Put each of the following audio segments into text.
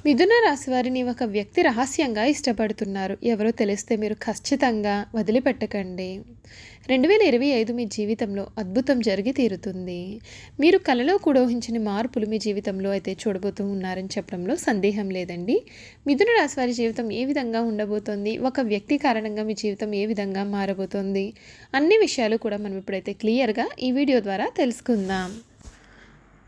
మిథున రాశి వారిని ఒక వ్యక్తి రహస్యంగా ఇష్టపడుతున్నారు. ఎవరో తెలిస్తే మీరు ఖచ్చితంగా వదిలిపెట్టకండి. 2025 మీ జీవితంలో అద్భుతం జరిగి తీరుతుంది. మీరు కలలో కూడా ఊహించని మార్పులు మీ జీవితంలో అయితే చూడబోతూ ఉన్నారని చెప్పడంలో సందేహం లేదండి. మిథున రాశి వారి జీవితం ఏ విధంగా ఉండబోతోంది? ఒక వ్యక్తి కారణంగా మీ జీవితం ఏ విధంగా మారబోతోంది? అన్ని విషయాలు కూడా మనం ఇప్పుడైతే క్లియర్‌గా ఈ వీడియో ద్వారా తెలుసుకుందాం.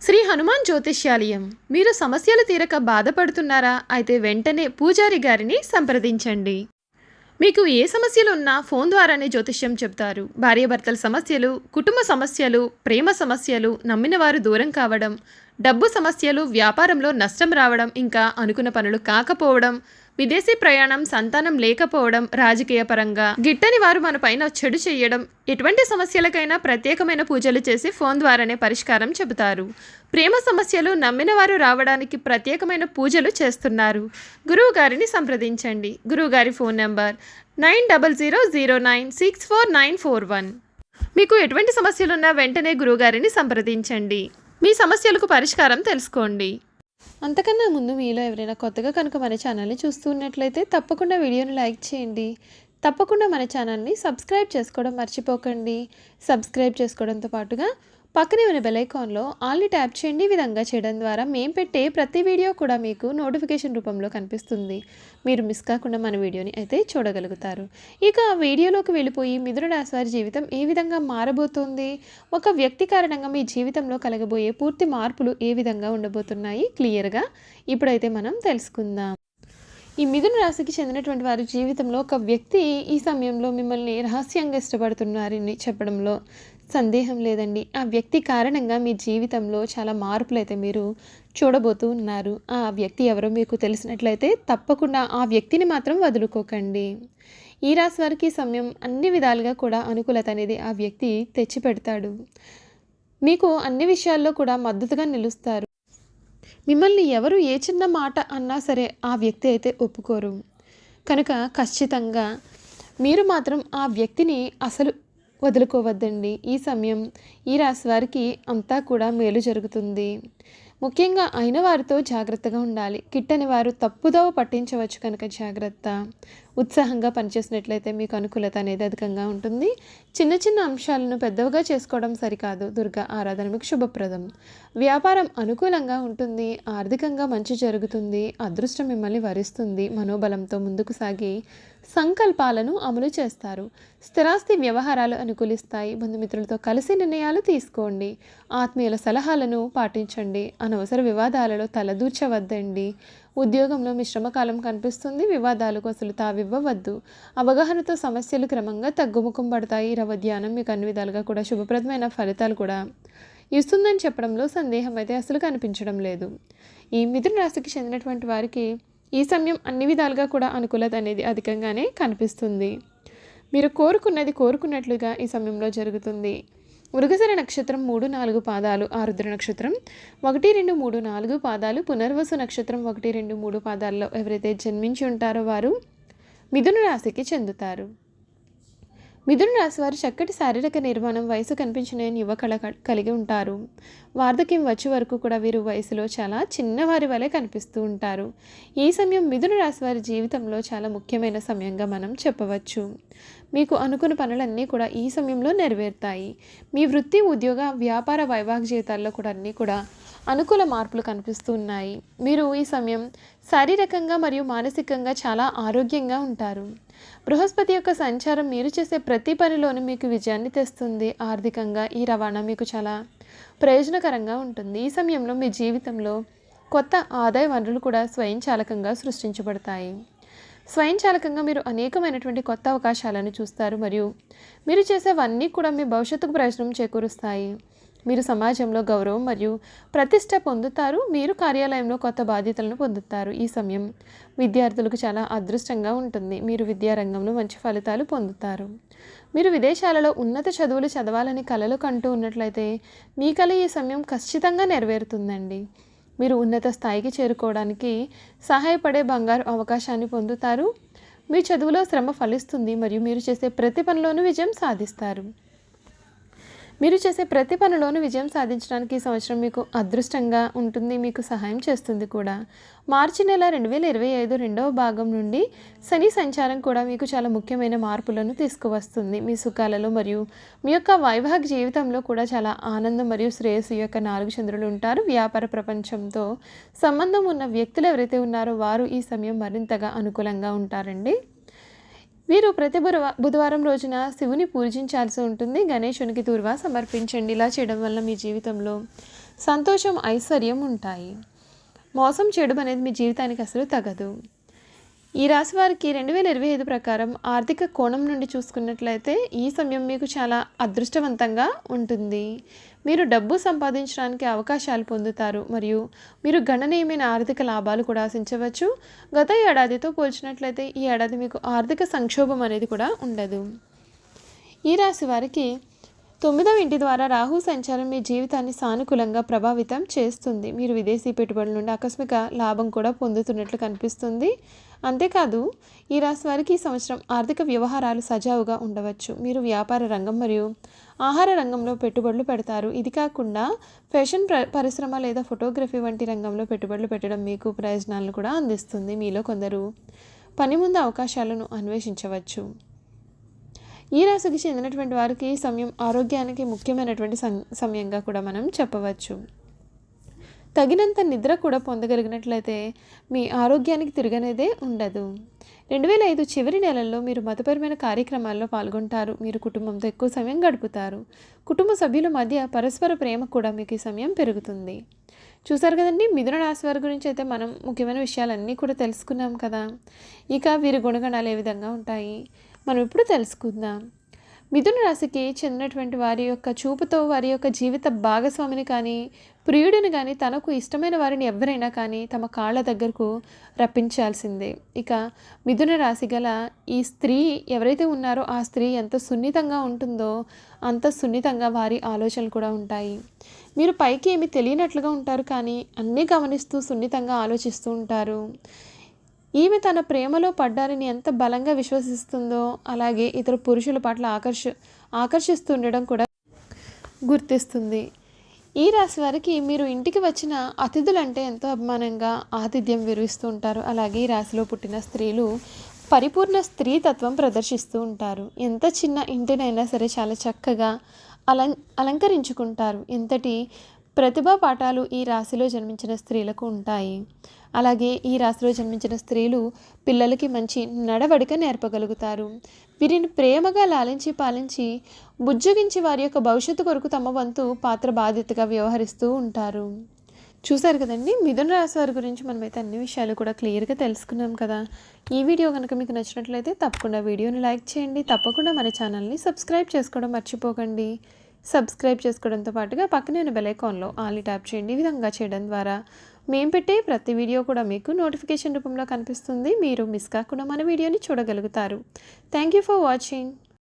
శ్రీ హనుమాన్ జ్యోతిష్యాలయం. మీరు సమస్యలు తీరక బాధపడుతున్నారా? అయితే వెంటనే పూజారి గారిని సంప్రదించండి. మీకు ఏ సమస్యలు ఉన్నా ఫోన్ ద్వారానే జ్యోతిష్యం చెప్తారు. భార్యాభర్తల సమస్యలు, కుటుంబ సమస్యలు, ప్రేమ సమస్యలు, నమ్మిన వారు దూరం కావడం, డబ్బు సమస్యలు, వ్యాపారంలో నష్టం రావడం, ఇంకా అనుకున్న పనులు కాకపోవడం, విదేశీ ప్రయాణం, సంతానం లేకపోవడం, రాజకీయ పరంగా గిట్టని వారు మన పైన చెడు చేయడం, ఎటువంటి సమస్యలకైనా ప్రత్యేకమైన పూజలు చేసి ఫోన్ ద్వారానే పరిష్కారం చెబుతారు. ప్రేమ సమస్యలు, నమ్మిన వారు రావడానికి ప్రత్యేకమైన పూజలు చేస్తున్నారు. గురువు గారిని సంప్రదించండి. గురువుగారి ఫోన్ నంబర్ 9000096491. మీకు ఎటువంటి సమస్యలున్నా వెంటనే గురువుగారిని సంప్రదించండి. మీ సమస్యలకు పరిష్కారం తెలుసుకోండి. అంతకన్నా ముందు మీలో ఎవరైనా కొత్తగా కనుక మన ఛానల్ని చూస్తున్నట్లయితే తప్పకుండా వీడియోని లైక్ చేయండి. తప్పకుండా మన ఛానల్ని సబ్స్క్రైబ్ చేసుకోవడం మర్చిపోకండి. సబ్స్క్రైబ్ చేసుకోవడంతో పాటుగా పక్కనే ఉన్న బెల్ ఐకాన్లో ఆల్ని ట్యాప్ చేయండి. ఈ విధంగా చేయడం ద్వారా మేము పెట్టే ప్రతి వీడియో కూడా మీకు నోటిఫికేషన్ రూపంలో కనిపిస్తుంది. మీరు మిస్ కాకుండా మన వీడియోని అయితే చూడగలుగుతారు. ఇక ఆ వీడియోలోకి వెళ్ళిపోయి మిథున రాశి వారి జీవితం ఏ విధంగా మారబోతోంది, ఒక వ్యక్తి కారణంగా మీ జీవితంలో కలగబోయే పూర్తి మార్పులు ఏ విధంగా ఉండబోతున్నాయి క్లియర్గా ఇప్పుడైతే మనం తెలుసుకుందాం. ఈ మిథున రాశికి చెందినటువంటి వారి జీవితంలో ఒక వ్యక్తి ఈ సమయంలో మిమ్మల్ని రహస్యంగా ఇష్టపడుతున్నారని చెప్పడంలో సందేహం లేదండి. ఆ వ్యక్తి కారణంగా మీ జీవితంలో చాలా మార్పులైతే మీరు చూడబోతూ ఉన్నారు. ఆ వ్యక్తి ఎవరో మీకు తెలిసినట్లయితే తప్పకుండా ఆ వ్యక్తిని మాత్రం వదులుకోకండి. ఈ రాశి వారికి ఈ సమయం అన్ని విధాలుగా కూడా అనుకూలత అనేది ఆ వ్యక్తి తెచ్చిపెడతాడు. మీకు అన్ని విషయాల్లో కూడా మద్దతుగా నిలుస్తారు. మిమ్మల్ని ఎవరు ఏ చిన్న మాట అన్నా సరే ఆ వ్యక్తి అయితే ఒప్పుకోరు. కనుక ఖచ్చితంగా మీరు మాత్రం ఆ వ్యక్తిని అసలు వదులుకోవద్దండి. ఈ సమయం ఈ రాశి వారికి అంతా కూడా మేలు జరుగుతుంది. ముఖ్యంగా అయిన వారితో జాగ్రత్తగా ఉండాలి. కిట్టని వారు తప్పుదోవ పట్టించవచ్చు కనుక జాగ్రత్త. ఉత్సాహంగా పనిచేసినట్లయితే మీకు అనుకూలత అనేది అధికంగా ఉంటుంది. చిన్న చిన్న అంశాలను పెద్దవిగా చేసుకోవడం సరికాదు. దుర్గా ఆరాధన మీకు శుభప్రదం. వ్యాపారం అనుకూలంగా ఉంటుంది. ఆర్థికంగా మంచి జరుగుతుంది. అదృష్టం మిమ్మల్ని వరిస్తుంది. మనోబలంతో ముందుకు సాగి సంకల్పాలను అమలు చేస్తారు. స్థిరాస్తి వ్యవహారాలు అనుకూలిస్తాయి. బంధుమిత్రులతో కలిసి నిర్ణయాలు తీసుకోండి. ఆత్మీయుల సలహాలను పాటించండి. అనవసర వివాదాలలో తలదూర్చవద్దండి. ఉద్యోగంలో మిశ్రమకాలం కనిపిస్తుంది. వివాదాలకు అసలు తావివ్వవద్దు. అవగాహనతో సమస్యలు క్రమంగా తగ్గుముఖం పడతాయి. రవ ధ్యానం మీకు అన్ని విధాలుగా కూడా శుభప్రదమైన ఫలితాలు కూడా ఇస్తుందని చెప్పడంలో సందేహం అయితే అసలు కనిపించడం లేదు. ఈ మిథున రాశికి చెందినటువంటి వారికి ఈ సమయం అన్ని విధాలుగా కూడా అనుకూలత అనేది అధికంగానే కనిపిస్తుంది. మీరు కోరుకున్నది కోరుకున్నట్లుగా ఈ సమయంలో జరుగుతుంది. మృగశిర నక్షత్రం 3, 4 పాదాలు, ఆరుద్ర నక్షత్రం 1, 2, 3, 4 పాదాలు, పునర్వసు నక్షత్రం 1, 2, 3 పాదాల్లో ఎవరైతే జన్మించి ఉంటారో వారు మిథున రాశికి చెందుతారు. మిథున రాశి వారు చక్కటి శారీరక నిర్మాణం, వయసు కనిపించిన యువ కళ కలిగి ఉంటారు. వార్ధక్యం వచ్చే వరకు కూడా వీరు వయసులో చాలా చిన్నవారి వలె కనిపిస్తూ ఉంటారు. ఈ సమయం మిథున రాశి వారి జీవితంలో చాలా ముఖ్యమైన సమయంగా మనం చెప్పవచ్చు. మీకు అనుకున్న పనులన్నీ కూడా ఈ సమయంలో నెరవేరుతాయి. మీ వృత్తి, ఉద్యోగ, వ్యాపార, వైవాహిక జీవితాల్లో కూడా అన్నీ కూడా అనుకూల మార్పులు కనిపిస్తూ ఉన్నాయి. మీరు ఈ సమయం శారీరకంగా మరియు మానసికంగా చాలా ఆరోగ్యంగా ఉంటారు. బృహస్పతి యొక్క సంచారం మీరు చేసే ప్రతి పనిలోనూ మీకు విజయాన్ని తెస్తుంది. ఆర్థికంగా ఈ రవాణా మీకు చాలా ప్రయోజనకరంగా ఉంటుంది. ఈ సమయంలో మీ జీవితంలో కొత్త ఆదాయ వనరులు కూడా స్వయంచాలకంగా సృష్టించబడతాయి. స్వయంచాలకంగా మీరు అనేకమైనటువంటి కొత్త అవకాశాలను చూస్తారు మరియు మీరు చేసేవన్నీ కూడా మీ భవిష్యత్తుకు ప్రయోజనం చేకూరుస్తాయి. మీరు సమాజంలో గౌరవం మరియు ప్రతిష్ట పొందుతారు. మీరు కార్యాలయంలో కొత్త బాధ్యతలను పొందుతారు. ఈ సమయం విద్యార్థులకు చాలా అదృష్టంగా ఉంటుంది. మీరు విద్యారంగంలో మంచి ఫలితాలు పొందుతారు. మీరు విదేశాలలో ఉన్నత చదువులు చదవాలని కలలు కంటూ ఉన్నట్లయితే మీ కల ఈ సమయం ఖచ్చితంగా నెరవేరుతుందండి. మీరు ఉన్నత స్థాయికి చేరుకోవడానికి సహాయపడే బంగారు అవకాశాన్ని పొందుతారు. మీ చదువులో శ్రమ ఫలిస్తుంది మరియు మీరు చేసే ప్రతి పనిలోనూ విజయం సాధిస్తారు. మీరు చేసే ప్రతి పనిలోనూ విజయం సాధించడానికి ఈ సంవత్సరం మీకు అదృష్టంగా ఉంటుంది, మీకు సహాయం చేస్తుంది కూడా. మార్చి నెల 2025 రెండవ భాగం నుండి శని సంచారం కూడా మీకు చాలా ముఖ్యమైన మార్పులను తీసుకువస్తుంది. మీ సుఖాలలో మరియు మీ యొక్క వైవాహిక జీవితంలో కూడా చాలా ఆనందం మరియు శ్రేయస్సు యొక్క 4 చంద్రులు ఉంటారు. వ్యాపార ప్రపంచంతో సంబంధం ఉన్న వ్యక్తులు ఎవరైతే ఉన్నారో వారు ఈ సమయం మరింతగా అనుకూలంగా ఉంటారండి. మీరు ప్రతి బుధవారం రోజున శివుని పూజించాల్సి ఉంటుంది. గణేశునికి తూర్వా సమర్పించండి. ఇలా చేయడం వల్ల మీ జీవితంలో సంతోషం, ఐశ్వర్యం ఉంటాయి. మోసం చేయడం అనేది మీ జీవితానికి అసలు తగదు. ఈ రాశి వారికి 2025 ప్రకారం ఆర్థిక కోణం నుండి చూసుకున్నట్లయితే ఈ సమయం మీకు చాలా అదృష్టవంతంగా ఉంటుంది. మీరు డబ్బు సంపాదించడానికి అవకాశాలు పొందుతారు మరియు మీరు గణనీయమైన ఆర్థిక లాభాలు కూడా ఆశించవచ్చు. గత ఏడాదితో పోల్చినట్లయితే ఈ ఏడాది మీకు ఆర్థిక సంక్షోభం అనేది కూడా ఉండదు. ఈ రాశి వారికి 9వ ఇంటి ద్వారా రాహు సంచారం మీ జీవితాన్ని సానుకూలంగా ప్రభావితం చేస్తుంది. మీరు విదేశీ పెట్టుబడుల నుండి ఆకస్మిక లాభం కూడా పొందుతున్నట్లు కనిపిస్తుంది. అంతేకాదు ఈ రాశి వారికి ఈ సంవత్సరం ఆర్థిక వ్యవహారాలు సజావుగా ఉండవచ్చు. మీరు వ్యాపార రంగం మరియు ఆహార రంగంలో పెట్టుబడులు పెడతారు. ఇది కాకుండా ఫ్యాషన్ పరిశ్రమ లేదా ఫోటోగ్రఫీ వంటి రంగంలో పెట్టుబడులు పెట్టడం మీకు ప్రయోజనాలను కూడా అందిస్తుంది. మీలో కొందరు పని ముందు అవకాశాలను అన్వేషించవచ్చు. ఈ రాశికి చెందినటువంటి వారికి ఈ సమయం ఆరోగ్యానికి ముఖ్యమైనటువంటి సమయంగా కూడా మనం చెప్పవచ్చు. తగినంత నిద్ర కూడా పొందగలిగినట్లయితే మీ ఆరోగ్యానికి తిరగనేదే ఉండదు. 2005 చివరి నెలల్లో మీరు మతపరమైన కార్యక్రమాల్లో పాల్గొంటారు. మీరు కుటుంబంతో ఎక్కువ సమయం గడుపుతారు. కుటుంబ సభ్యుల మధ్య పరస్పర ప్రేమ కూడా మీకు ఈ సమయం పెరుగుతుంది. చూసారు కదండి, మిథున రాశి వారి గురించి అయితే మనం ముఖ్యమైన విషయాలన్నీ కూడా తెలుసుకున్నాం కదా. ఇక వీరి గుణగణాలు ఏ విధంగా ఉంటాయి మనం ఇప్పుడు తెలుసుకుందాం. మిథున రాశికి చెందినటువంటి వారి యొక్క చూపుతో వారి యొక్క జీవిత భాగస్వామిని కానీ ప్రియుడిని కానీ తనకు ఇష్టమైన వారిని ఎవరైనా కానీ తమ కాళ్ళ దగ్గరకు రప్పించాల్సిందే. ఇక మిథున రాశి గల ఈ స్త్రీ ఎవరైతే ఉన్నారో ఆ స్త్రీ ఎంత సున్నితంగా ఉంటుందో అంత సున్నితంగా వారి ఆలోచనలు కూడా ఉంటాయి. మీరు పైకి ఏమి తెలియనట్లుగా ఉంటారు కానీ అన్నీ గమనిస్తూ సున్నితంగా ఆలోచిస్తూ ఉంటారు. ఈమె తన ప్రేమలో పడ్డారని ఎంత బలంగా విశ్వసిస్తుందో అలాగే ఇతర పురుషుల పట్ల ఆకర్షిస్తుండడం కూడా గుర్తిస్తుంది. ఈ రాశి వారికి మీరు ఇంటికి వచ్చిన అతిథులంటే ఎంతో అభిమానంగా ఆతిథ్యం వివరిస్తూ ఉంటారు. అలాగే ఈ రాశిలో పుట్టిన స్త్రీలు పరిపూర్ణ స్త్రీతత్వం ప్రదర్శిస్తూ ఉంటారు. ఎంత చిన్న ఇంటినైనా సరే చాలా చక్కగా అలంకరించుకుంటారు. ఎంతటి ప్రతిభా పాఠాలు ఈ రాశిలో జన్మించిన స్త్రీలకు ఉంటాయి. అలాగే ఈ రాశిలో జన్మించిన స్త్రీలు పిల్లలకి మంచి నడవడిక నేర్పగలుగుతారు. వీరిని ప్రేమగా లాలించి పాలించి బుజ్జగించి వారి యొక్క భవిష్యత్తు కొరకు తమ వంతు పాత్ర బాధ్యతగా వ్యవహరిస్తూ ఉంటారు. చూసారు కదండి, మిథున రాశి వారి గురించి మనమైతే అన్ని విషయాలు కూడా క్లియర్గా తెలుసుకున్నాం కదా. ఈ వీడియో కనుక మీకు నచ్చినట్లయితే తప్పకుండా వీడియోని లైక్ చేయండి. తప్పకుండా మన ఛానల్ని సబ్స్క్రైబ్ చేసుకోవడం మర్చిపోకండి. సబ్స్క్రైబ్ చేసుకోవడంతో పాటుగా పక్కనే ఉన్న బెల్ ఐకాన్లో ఆల్ని ట్యాప్ చేయండి. ఈ విధంగా చేయడం ద్వారా మేము పెట్టే ప్రతి వీడియో కూడా మీకు నోటిఫికేషన్ రూపంలో కనిపిస్తుంది. మీరు మిస్ కాకుండా మన వీడియోని చూడగలుగుతారు. Thank you for watching.